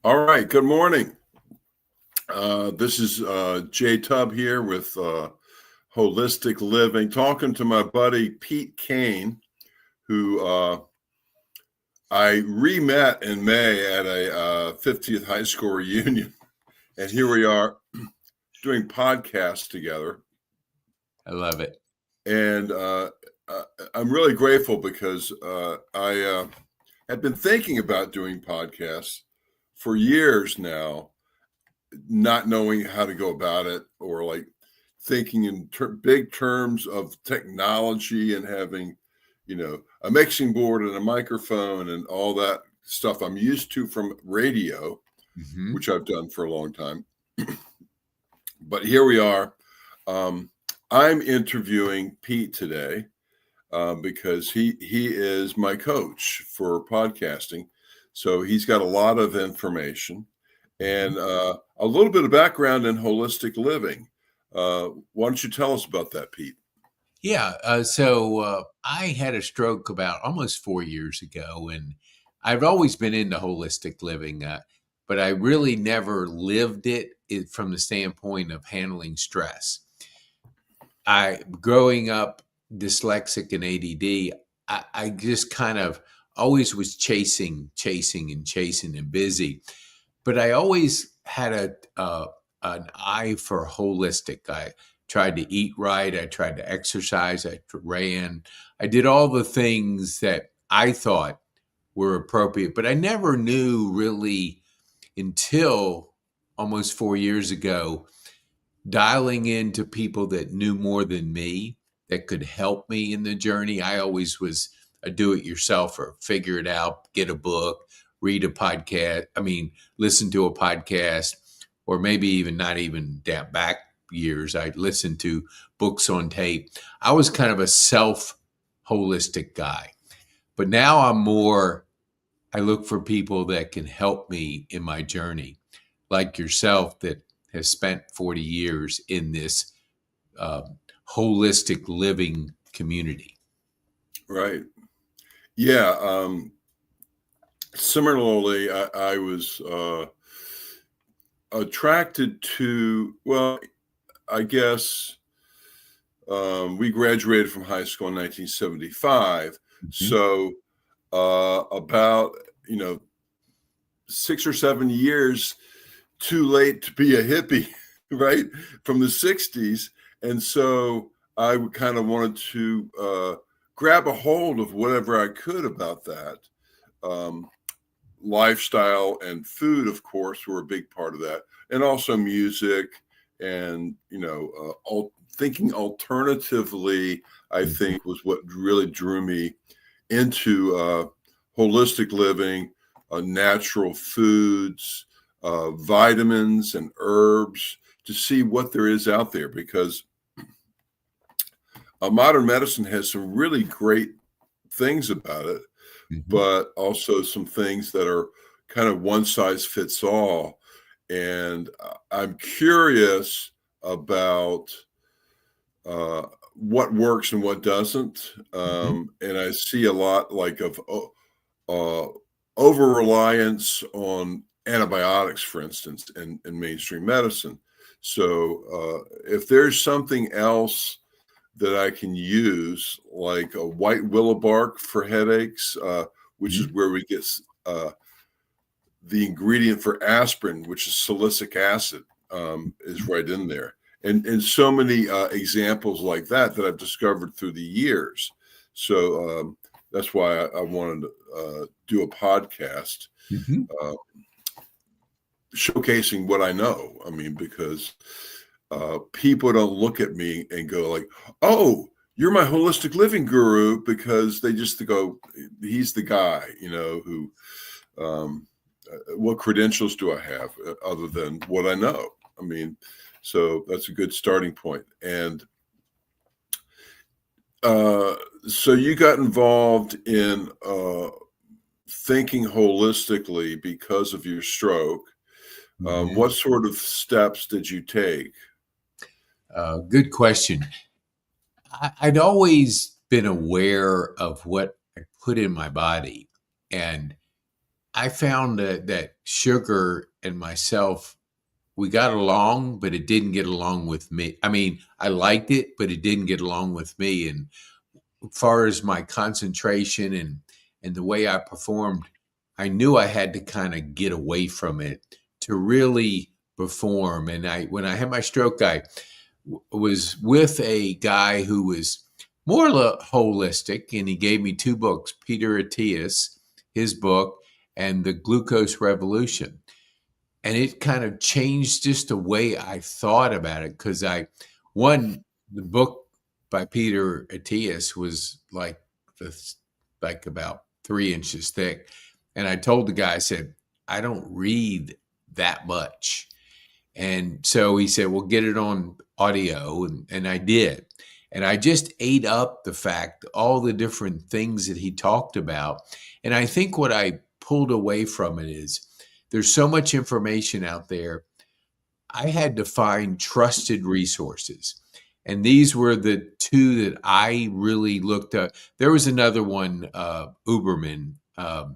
All right. Good morning. This is Jay Tubb here with Holistic Living, talking to my buddy Pete Kane, who I re-met in May at a 50th high school reunion. And here we are doing podcasts together. I love it. And I'm really grateful because I had been thinking about doing podcasts for years now, not knowing how to go about it, or like thinking in big terms of technology and having, a mixing board and a microphone and all that stuff I'm used to from radio, which I've done for a long time. But here we are. I'm interviewing Pete today because he is my coach for podcasting. So he's got a lot of information and a little bit of background in holistic living. Why don't you tell us about that, Pete? Yeah. So I had a stroke about almost 4 years ago, and I've always been into holistic living, but I really never lived it from the standpoint of handling stress. Growing up dyslexic and ADD, I just kind of always was chasing and busy, but I always had an eye for holistic. I tried to eat right. I tried to exercise. I ran. I did all the things that I thought were appropriate, but I never knew really until almost 4 years ago, dialing into people that knew more than me that could help me in the journey. I always was a do-it-yourselfer, figure it out, get a book, read a podcast. Listen to a podcast, or maybe even not even that back years. I'd listen to books on tape. I was kind of a holistic guy, but now I look for people that can help me in my journey, like yourself, that has spent 40 years in this holistic living community. Right. Yeah. Similarly, I was attracted to, well, I guess we graduated from high school in 1975. So about, 6 or 7 years too late to be a hippie, right? From the 60s. And so I kind of wanted to grab a hold of whatever I could about that. Lifestyle and food, of course, were a big part of that. And also music and, thinking alternatively, I think, was what really drew me into holistic living, natural foods, vitamins and herbs, to see what there is out there, because modern medicine has some really great things about it, but also some things that are kind of one size fits all. And I'm curious about what works and what doesn't. And I see a lot of over-reliance on antibiotics, for instance, in mainstream medicine. So if there's something else that I can use, like a white willow bark for headaches, which is where we get the ingredient for aspirin, which is salicylic acid, is right in there. And so many examples like that I've discovered through the years. So that's why I wanted to do a podcast showcasing what I know. Because people don't look at me and go like, "Oh, you're my holistic living guru," because they just go, "He's the guy," who, what credentials do I have other than what I know? So that's a good starting point. And so you got involved in thinking holistically because of your stroke. What sort of steps did you take? Good question. I'd always been aware of what I put in my body, and I found that sugar and myself, we got along, but it didn't get along with me. I mean, I liked it, but it didn't get along with me. And as far as my concentration and the way I performed, I knew I had to kind of get away from it to really perform. And when I had my stroke, I was with a guy who was more holistic, and he gave me two books: Peter Attias, his book, and The Glucose Revolution. And it kind of changed just the way I thought about it, because the book by Peter Attias was like about 3 inches thick. And I told the guy, I said, I don't read that much. And so he said, well, get it on audio. And I did. And I just ate up the fact, all the different things that he talked about. And I think what I pulled away from it is there's so much information out there. I had to find trusted resources. And these were the two that I really looked at. There was another one, Uberman. I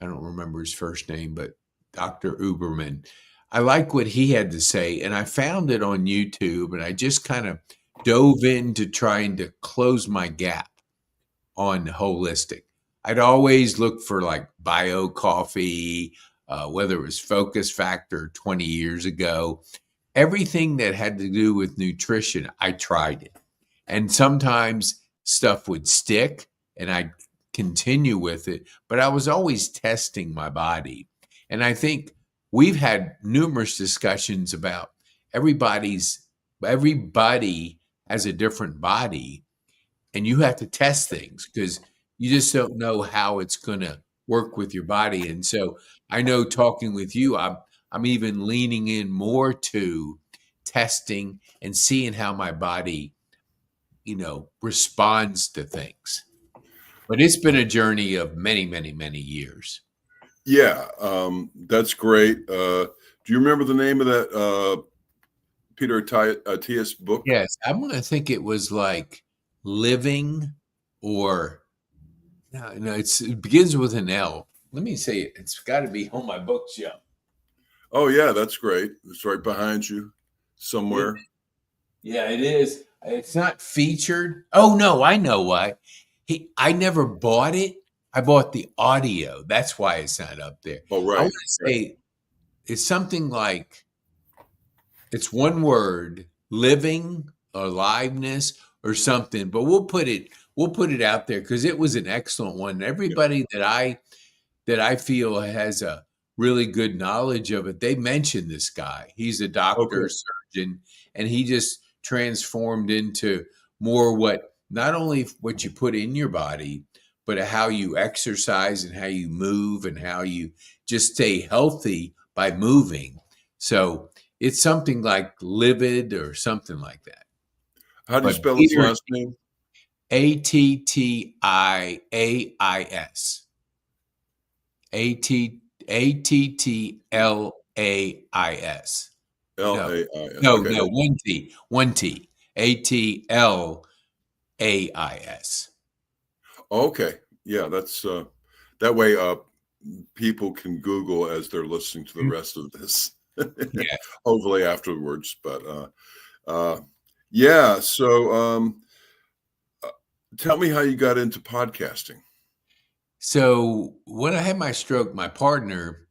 don't remember his first name, but Dr. Uberman. I like what he had to say, and I found it on YouTube, and I just kind of dove into trying to close my gap on holistic. I'd always look for like bio coffee, whether it was Focus Factor 20 years ago. Everything that had to do with nutrition, I tried it. And sometimes stuff would stick and I'd continue with it, but I was always testing my body. And I think we've had numerous discussions about everybody has a different body, and you have to test things because you just don't know how it's going to work with your body. And so I know, talking with you, I'm even leaning in more to testing and seeing how my body, responds to things. But it's been a journey of many, many, many years. Yeah, that's great. Do you remember the name of that Peter Attias book? Yes, I'm going to think it was like Living, or no, it begins with an L. Let me say it. It's got to be on my bookshelf. Oh yeah, that's great. It's right behind you somewhere. Yeah, it is. It's not featured. Oh no, I know why. I never bought it. I bought the audio. That's why it's not up there. Oh I right. want to say it's something like, it's one word, living, aliveness, or something. But we'll put it out there because it was an excellent one. Everybody that I feel has a really good knowledge of it, they mention this guy. He's a doctor, surgeon, and he just transformed into more not only what you put in your body, but how you exercise and how you move and how you just stay healthy by moving. So it's something like Livid or something like that. How do you But spell his last name? Attiais. Attlais. Lais. No, Okay. no, one T. Attlais. Okay. Yeah, that's that way people can Google as they're listening to the rest of this. Yeah. Hopefully afterwards. But yeah, so tell me how you got into podcasting. So when I had my stroke, my partner,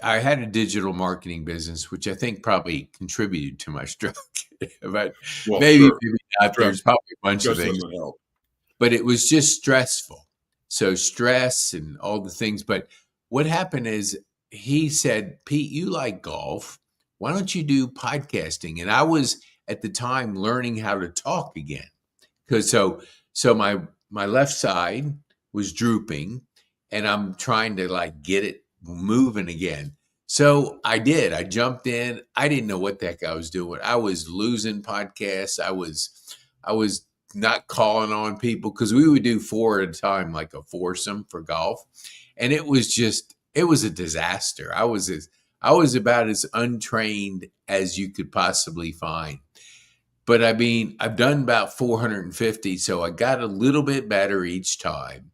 I had a digital marketing business, which I think probably contributed to my stroke. But Well, maybe sure. not. There's probably a bunch of Stress things. doesn't help. But it was just stressful. So stress and all the things. But what happened is he said, Pete, you like golf. Why don't you do podcasting? And I was at the time learning how to talk again. Because so my left side was drooping and I'm trying to like get it moving again. So I did. I jumped in. I didn't know what the heck I was doing. I was losing podcasts. I was not calling on people because we would do 4 at a time, like a foursome for golf. And it was a disaster. I was about as untrained as you could possibly find. But I mean, I've done about 450, so I got a little bit better each time.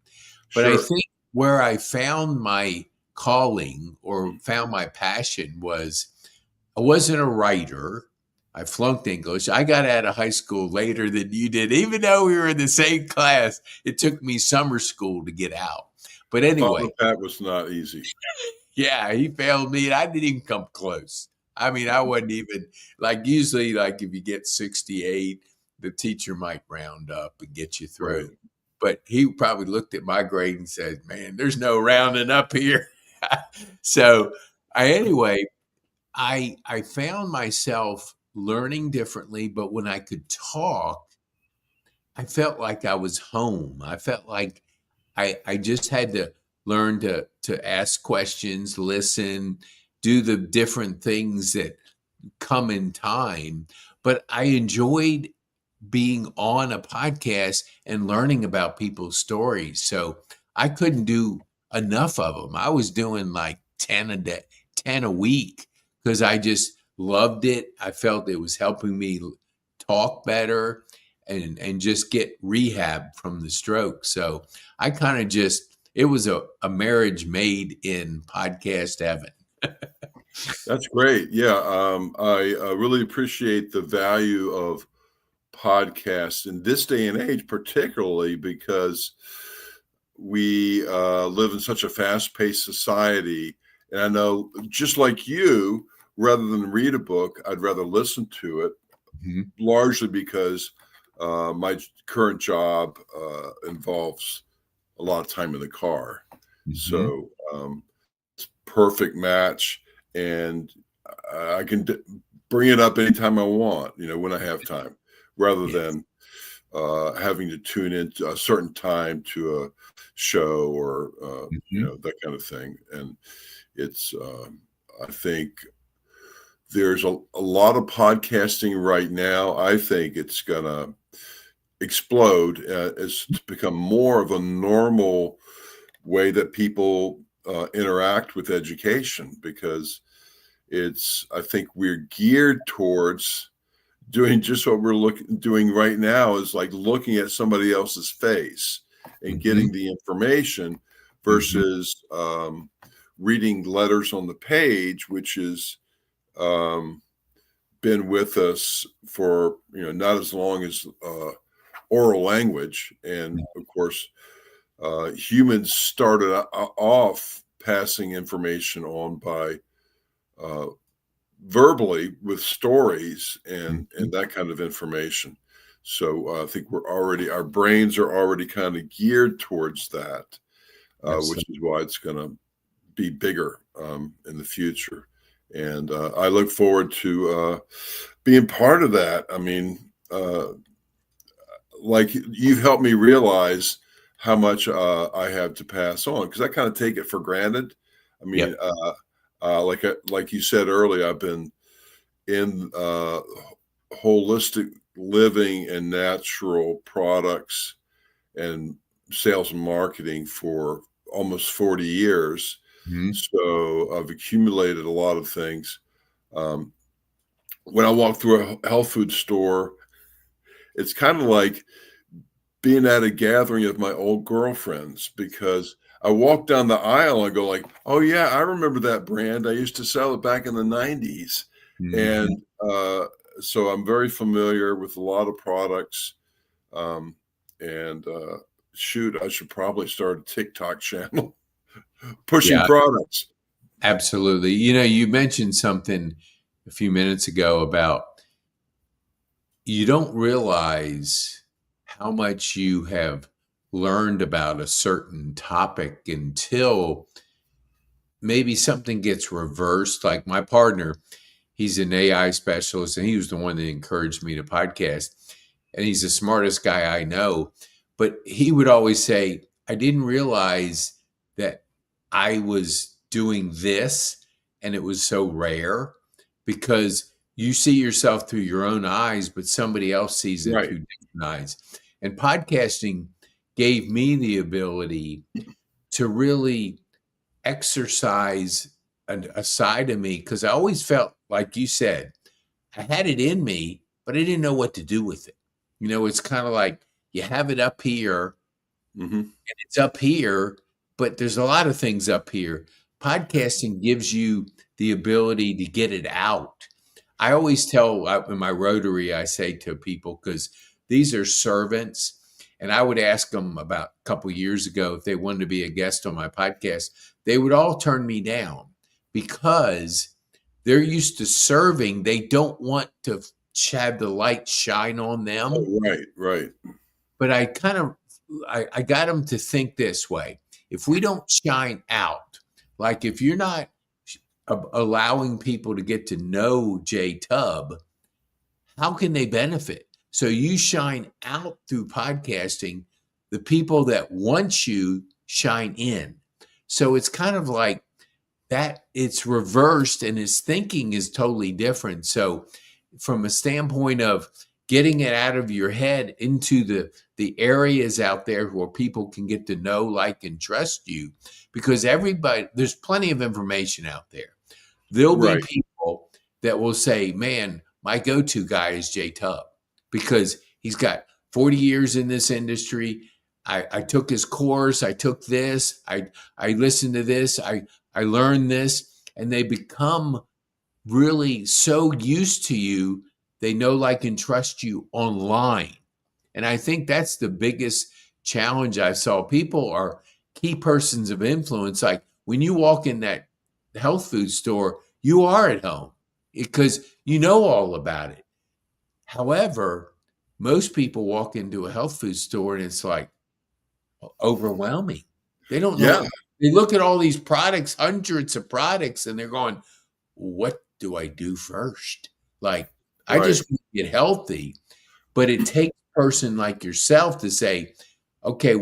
But I Sure. think where I found my calling or found my passion was I wasn't a writer. I flunked English. I got out of high school later than you did. Even though we were in the same class, it took me summer school to get out. But Father anyway, Pat was not easy. yeah, he failed me and I didn't even come close. I mean, I wasn't even like usually like if you get 68, the teacher might round up and get you Right. through. But he probably looked at my grade and said, "Man, there's no rounding up here." So, anyway, I found myself learning differently, but when I could talk, I felt like I was home. I felt like I just had to learn to ask questions, listen, do the different things that come in time. But I enjoyed being on a podcast and learning about people's stories. So I couldn't do enough of them. I was doing like 10 a day, 10 a week because I just loved it. I felt it was helping me talk better and just get rehab from the stroke. So I kind of just it was a marriage made in podcast heaven. That's great. Yeah. I really appreciate the value of podcasts in this day and age, particularly because we live in such a fast-paced society. And I know, just like you, rather than read a book, I'd rather listen to it, Mhm. largely because my current job involves a lot of time in the car. Mhm. So it's perfect match, and I can bring it up anytime I want, when I have time, rather Yes. than having to tune in to a certain time to a show or Mhm. that kind of thing. And it's I think there's a lot of podcasting right now. I think it's gonna explode as to become more of a normal way that people interact with education, because I think we're geared towards doing just what we're doing right now, is like looking at somebody else's face and Mhm. getting the information Mhm. versus reading letters on the page, which has um, been with us for not as long as oral language. And of course, humans started off passing information on by uh, verbally with stories and Mhm. that kind of information. So I think our brains are already kind of geared towards that, which is Absolutely. why it's going to be bigger in the future. And I look forward to being part of that. I mean, like, you've helped me realize how much I have to pass on, because I kind of take it for granted. I mean, Yep. like you said earlier, I've been in holistic living and natural products and sales and marketing for almost 40 years. Mhm. So I've accumulated a lot of things. Um, when I walk through a health food store, it's kind of like being at a gathering of my old girlfriends, because I walk down the aisle and go like, "Oh yeah, I remember that brand. I used to sell it back in the 90s." Mhm. And so I'm very familiar with a lot of products. Um, and shoot, I should probably start a TikTok channel pushing Yeah, products. absolutely. You mentioned something a few minutes ago about you don't realize how much you have learned about a certain topic until maybe something gets reversed. Like my partner, he's an AI specialist, and he was the one that encouraged me to podcast. And he's the smartest guy I know. But he would always say, I didn't realize that I was doing this and it was so rare, because you see yourself through your own eyes, but somebody else sees it Right. through different eyes. And podcasting gave me the ability to really exercise a side of me, because I always felt like you said, I had it in me, but I didn't know what to do with it. It's kind of like you have it up here Hmm. and it's up here, but there's a lot of things up here. podcasting gives you the ability to get it out. I always tell in my Rotary, I say to people, because these are servants, and I would ask them about a couple years ago if they wanted to be a guest on my podcast. They would all turn me down because they're used to serving. They don't want to have the light shine on them. Oh, right. But I got them to think this way. If we don't shine out, like if you're not allowing people to get to know Jay Tubb, how can they benefit? So you shine out through podcasting. The people that want you shine in. So it's kind of like that. It's reversed, and his thinking is totally different. So from a standpoint of getting it out of your head into the areas out there where people can get to know, like, and trust you, because there's plenty of information out there. There'll be people that will say, man, my go-to guy is Jay Tubb because he's got 40 years in this industry. I took his course. I took this. I listened to this. I learned this. And they become really so used to you, they know, like, and trust you online. And I think that's the biggest challenge I saw. People are key persons of influence. Like when you walk in that health food store, you are at home because you know all about it. However, most people walk into a health food store and it's like overwhelming. They don't know. Yeah. They look at all these products, hundreds of products, and they're going, what do I do first? Like, I just want to get healthy. But it takes a person like yourself to say, okay,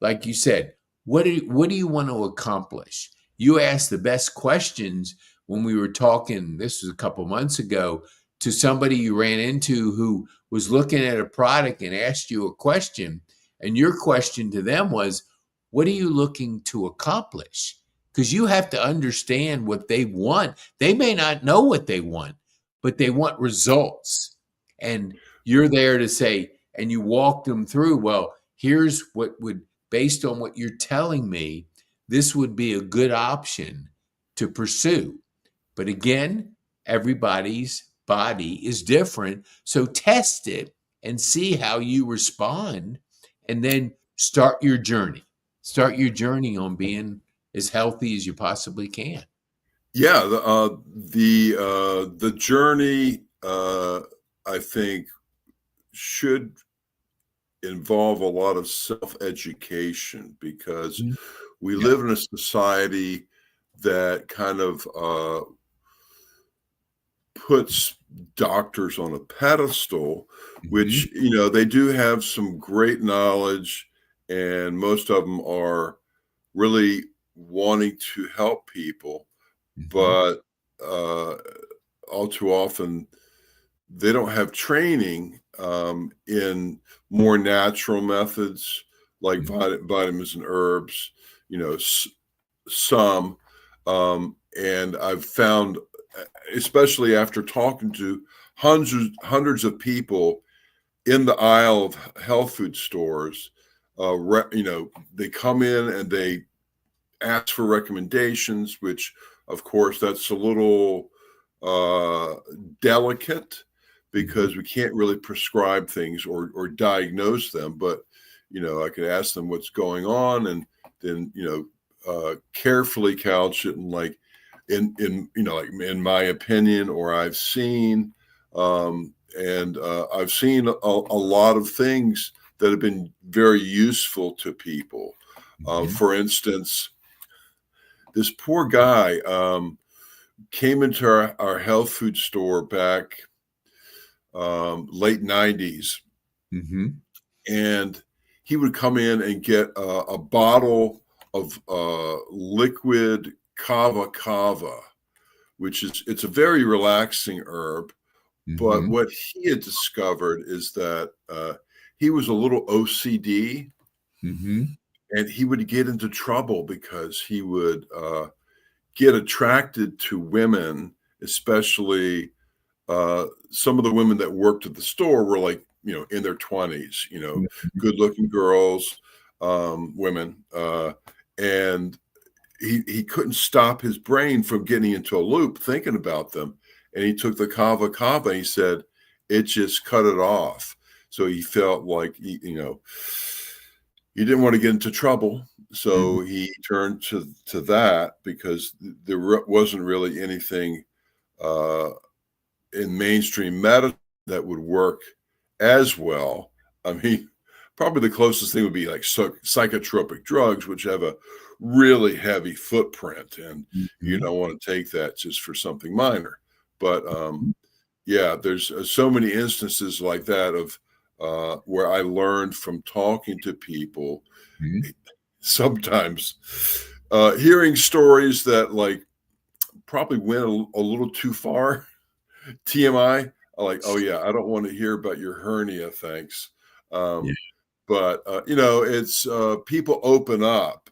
like you said, what do you want to accomplish? You asked the best questions when we were talking, this was a couple months ago, to somebody you ran into who was looking at a product and asked you a question. And your question to them was, what are you looking to accomplish? Because you have to understand what they want. They may not know what they want, but they want results. And you're there to say, and you walk them through, well, here's what would, based on what you're telling me, this would be a good option to pursue. But again, everybody's body is different. So test it and see how you respond, and then start your journey. Start your journey on being as healthy as you possibly can. Yeah, the journey I think should involve a lot of self-education because we live in a society that kind of puts doctors on a pedestal, which, they do have some great knowledge, and most of them are really wanting to help people, but all too often they don't have training in more natural methods like vitamins and herbs, some. And I've found, especially after talking to hundreds of people in the aisle of health food stores, they come in and they ask for recommendations, which of course that's a little delicate because we can't really prescribe things or diagnose them, but I could ask them what's going on and then carefully couch it and like in my opinion, or I've seen I've seen a lot of things that have been very useful to people. For instance, this poor guy came into our health food store back late 90s. And he would come in and get a bottle of liquid kava, which it's a very relaxing herb. But what he had discovered is that he was a little OCD, and he would get into trouble because he would get attracted to women, especially some of the women that worked at the store were like, in their 20s, good looking girls, women. And he couldn't stop his brain from getting into a loop thinking about them. And he took the kava kava and he said it just cut it off. So he felt like he didn't want to get into trouble. Mhm. So he turned to that because there wasn't really anything uh, in mainstream medicine that would work as well. I mean, probably the closest thing would be like psychotropic drugs, which have a really heavy footprint, and you Mhm. don't want to take that just for something minor. But yeah, there's so many instances like that of where I learned from talking to people. Mhm. Sometimes hearing stories that like probably went a little too far. TMI, like, oh yeah, I don't want to hear about your hernia, thanks. Yeah. Um, but it's people open up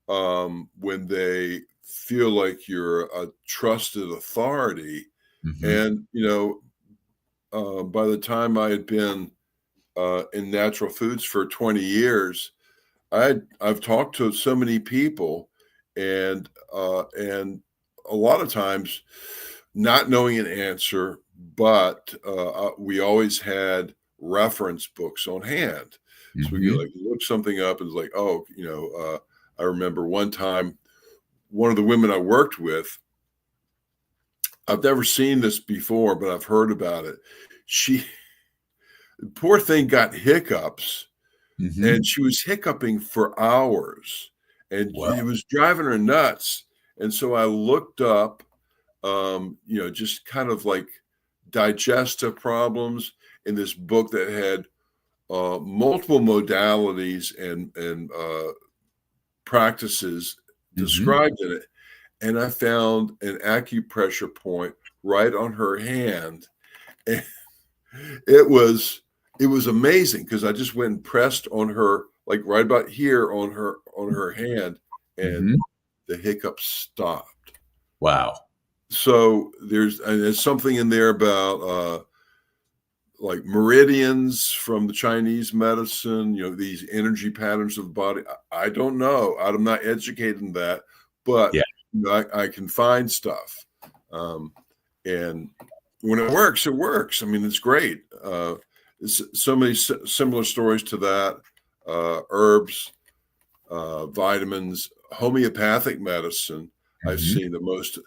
when they feel like you're a trusted authority, Mhm. and by the time I had been in natural foods for 20 years, I've talked to so many people, and a lot of times not knowing an answer, but we always had reference books on hand, so we could Mhm. like look something up and it's like, oh, I remember one time one of the women I worked with. I've never seen this before, but I've heard about it. She, poor thing, got hiccups, and Mhm. she was hiccuping for hours, and Wow. it was driving her nuts. And so I looked up, just kind of like digestive problems in this book that had multiple modalities and practices Mhm. described in it. And I found an acupressure point right on her hand. And it was amazing because I just went and pressed on her, like right about here on her hand, and Mhm. the hiccups stopped. Wow. So there's something in there about like meridians from the Chinese medicine, these energy patterns of the body. I don't know. I'm not educated in that, but Yeah. I can find stuff. Um, and when it works, it works. I mean, it's great. It's so many similar stories to that. Herbs, vitamins, homeopathic medicine. I've Mhm. seen the most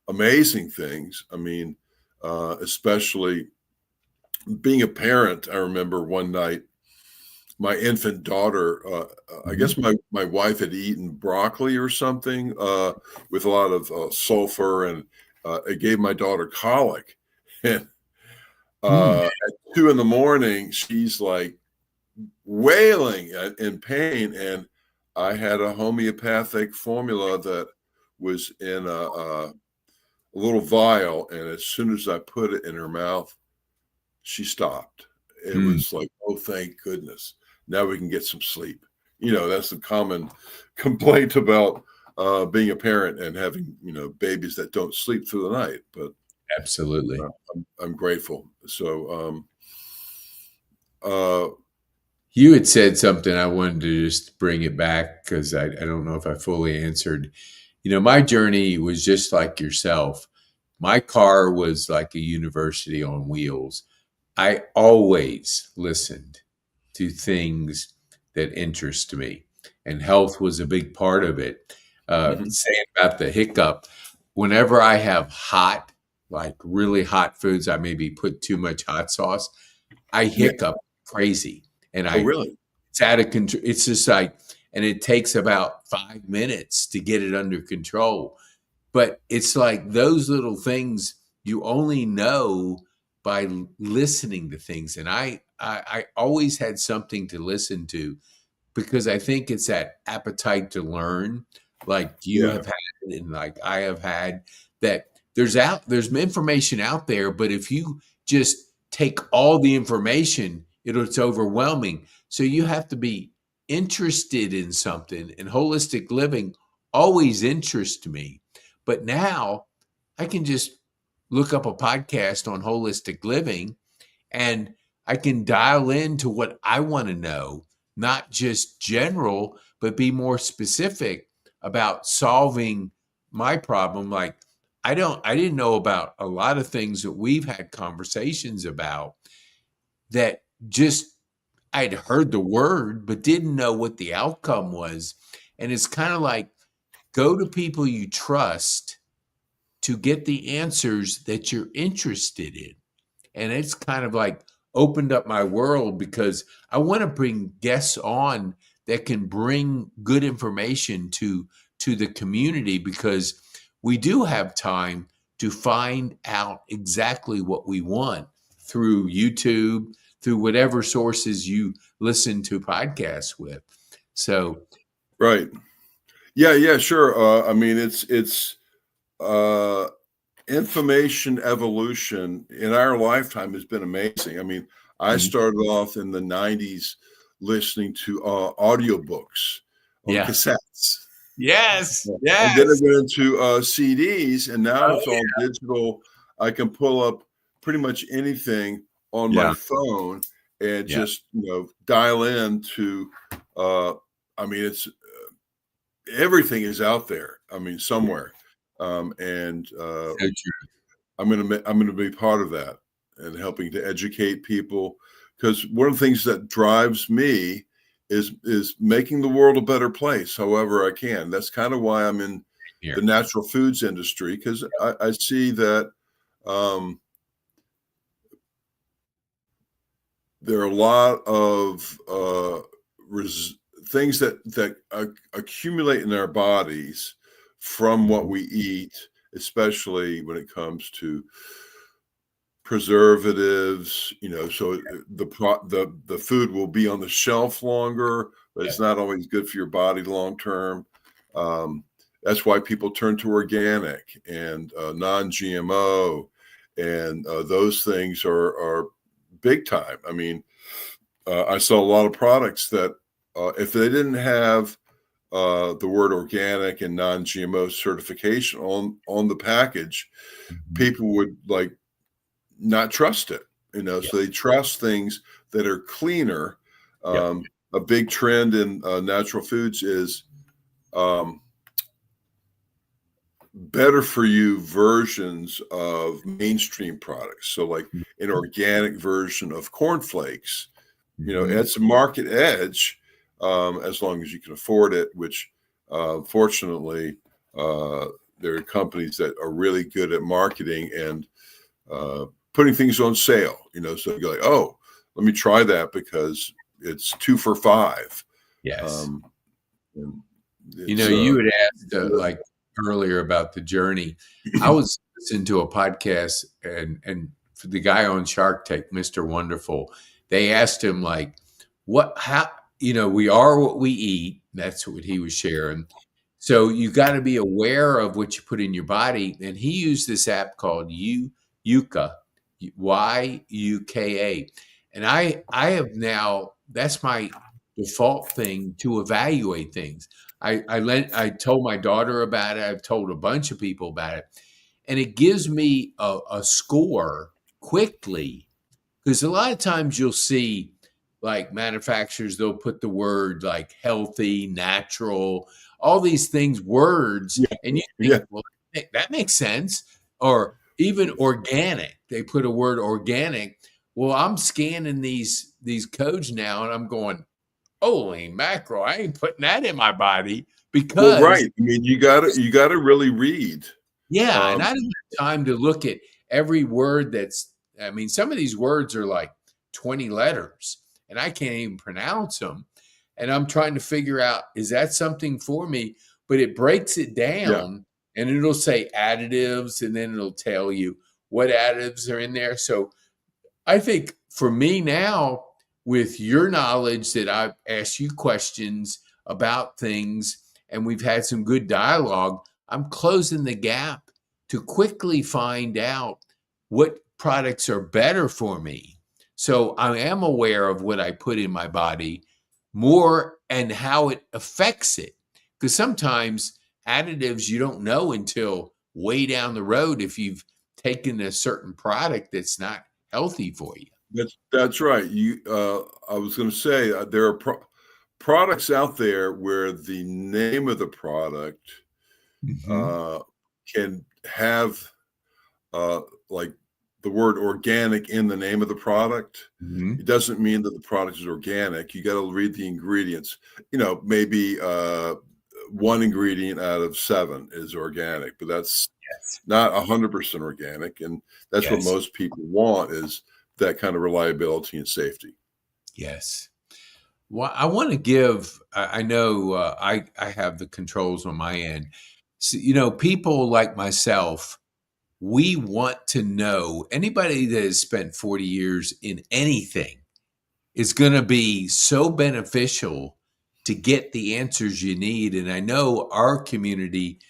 amazing things. I mean, especially being a parent. I remember one night my infant daughter. I Mhm. guess my wife had eaten broccoli or something with a lot of sulfur, and it gave my daughter colic. And Hmm. at 2 in the morning, she's like wailing in pain, and I had a homeopathic formula that was in a little vial, and as soon as I put it in her mouth, she stopped. It Mm. was like, oh, thank goodness. Now we can get some sleep. That's the common complaint about being a parent and having, babies that don't sleep through the night. But Absolutely. I'm grateful. So, uh, You had said something I wanted to just bring it back because I don't know if I fully answered. My journey was just like yourself. My car was like a university on wheels. I always listened to things that interest me, and health was a big part of it. mhm. Saying about the hiccup, whenever I have hot, like really hot foods, I maybe put too much hot sauce, I Yeah. hiccup crazy, and Oh, really? it's out of control. It's just like, and it takes about 5 minutes to get it under control. But it's like those little things you only know by listening to things. And I always had something to listen to because I think it's that appetite to learn, like you Yeah. have had and like I have had, that there's information out there, but if you just take all the information, it's overwhelming. So you have to be interested in something, and holistic living always interests me. But now I can just look up a podcast on holistic living and I can dial into what I want to know, not just general, but be more specific about solving my problem. Like I didn't know about a lot of things that we've had conversations about that just I'd heard the word, but didn't know what the outcome was. And it's kind of like go to people you trust to get the answers that you're interested in. And it's kind of like opened up my world because I want to bring guests on that can bring good information to the community, because we do have time to find out exactly what we want through YouTube, through whatever sources you listen to podcasts with. So, Right. Yeah, sure. I mean, it's uh, information evolution in our lifetime has been amazing. I mean, I started off in the 90s listening to audiobooks on yeah. cassettes. Yes. And then I Yes. went into CDs, and now Oh, it's all digital. I can pull up pretty much anything on my yeah. phone and Yeah. just dial in to. I mean, it's everything is out there. I mean, somewhere, and So true. I'm gonna be part of that and helping to educate people, because one of the things that drives me is making the world a better place however I can. That's kind of why I'm in the Here. natural foods industry, because I see that um, there are a lot of things that accumulate in our bodies from what we eat, especially when it comes to preservatives. So the food will be on the shelf longer, but Yeah. it's not always good for your body long term. um, that's why people turn to organic and non-GMO, and those things are big time. I mean, I saw a lot of products that if they didn't have the word organic and non-GMO certification on the package, Mhm. people would like not trust it. Yeah. So they trust things that are cleaner. Yep. A big trend in natural foods is um, better for you versions of mainstream products. So, like an organic version of cornflakes, Mhm. it's a market edge, as long as you can afford it, which fortunately, uh, there are companies that are really good at marketing and putting things on sale. So you're like, oh, let me try that because it's 2 for $5. Yes. Um, and You know, it's you had asked like earlier about the journey. I was listening to a podcast, and for the guy on Shark Tank, Mr. Wonderful, they asked him like, what, how, we are what we eat. That's what he was sharing. So you got to be aware of what you put in your body. And he used this app called Yuka, Yuka. And I have now, that's my default thing to evaluate things. I told my daughter about it. I've told a bunch of people about it, and it gives me a score quickly, because a lot of times you'll see like manufacturers, they'll put the word like healthy, natural, all these things, words, yeah, and you think, yeah, well, that makes sense. Or even organic, they put a word organic. Well, I'm scanning these codes now, and I'm going, holy mackerel, I ain't putting that in my body, well, because right. I mean, you gotta really read. yeah, and Um, I don't have time to look at every word that's, I mean, some of these words are like 20 letters and I can't even pronounce them. And I'm trying to figure out, is that something for me? But it breaks it yeah, down and it'll say additives, and then it'll tell you what additives are in there. So I think for me now, with your knowledge that I've asked you questions about things and we've had some good dialogue, I'm closing the gap to quickly find out what products are better for me. So I am aware of what I put in my body more and how it affects it. Because sometimes additives you don't know until way down the road if you've taken a certain product that's not healthy for you. that's right. I was going to say there are products out there where the name of the product Mhm. can have like the word organic in the name of the product. Mhm. It doesn't mean that the product is organic. You got to read the ingredients. Maybe one ingredient out of 7 is organic, but that's Yes. not 100% organic. And that's what Yes. most people want, is that kind of reliability and safety. Yes. Well, I want to give. I know I have the controls on my end. So, people like myself, we want to know. Anybody that has spent 40 years in anything is going to be so beneficial to get the answers you need. And I know our community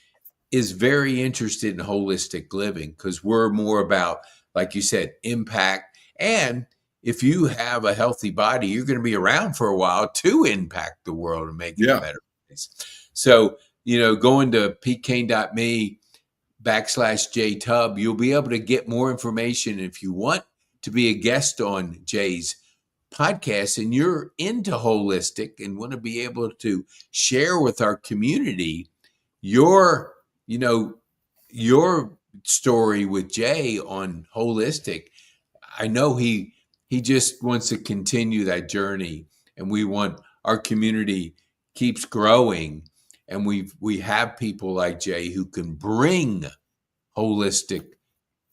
is very interested in holistic living because we're more about, like you said, impact. And if you have a healthy body, you're going to be around for a while to impact the world and make it a Yeah. better place. So, going to petekane.me/Jay Tubb, you'll be able to get more information. If you want to be a guest on Jay's podcast and you're into holistic and want to be able to share with our community your you know your story with Jay on holistic. I know he just wants to continue that journey, and we want our community keeps growing, and we have people like Jay who can bring holistic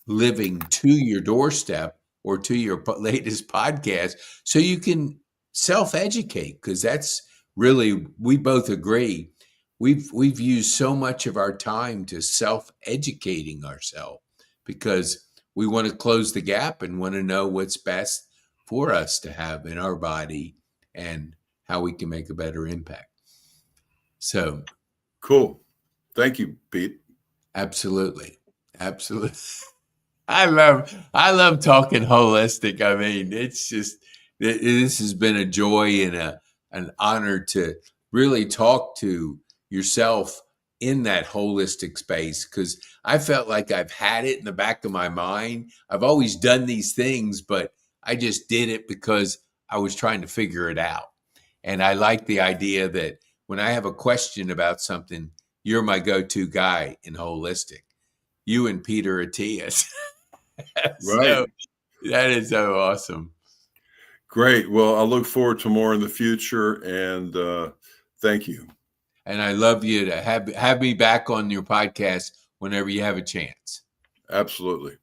living to your doorstep or to your latest podcast so you can self-educate, because that's really, we both agree, we've used so much of our time to self-educating ourselves because we want to close the gap and want to know what's best for us to have in our body and how we can make a better impact. So Cool. Thank you, Pete. absolutely. Absolutely. I love talking holistic. I mean, it's just this has been a joy and an honor to really talk to yourself in that holistic space, because I felt like I've had it in the back of my mind. I've always done these things, but I just did it because I was trying to figure it out. And I like the idea that when I have a question about something, you're my go-to guy in holistic. You and Peter Atias. Right. So that is so awesome. Great. Well, I look forward to more in the future, and thank you. And I love you to have me back on your podcast whenever you have a chance. Absolutely.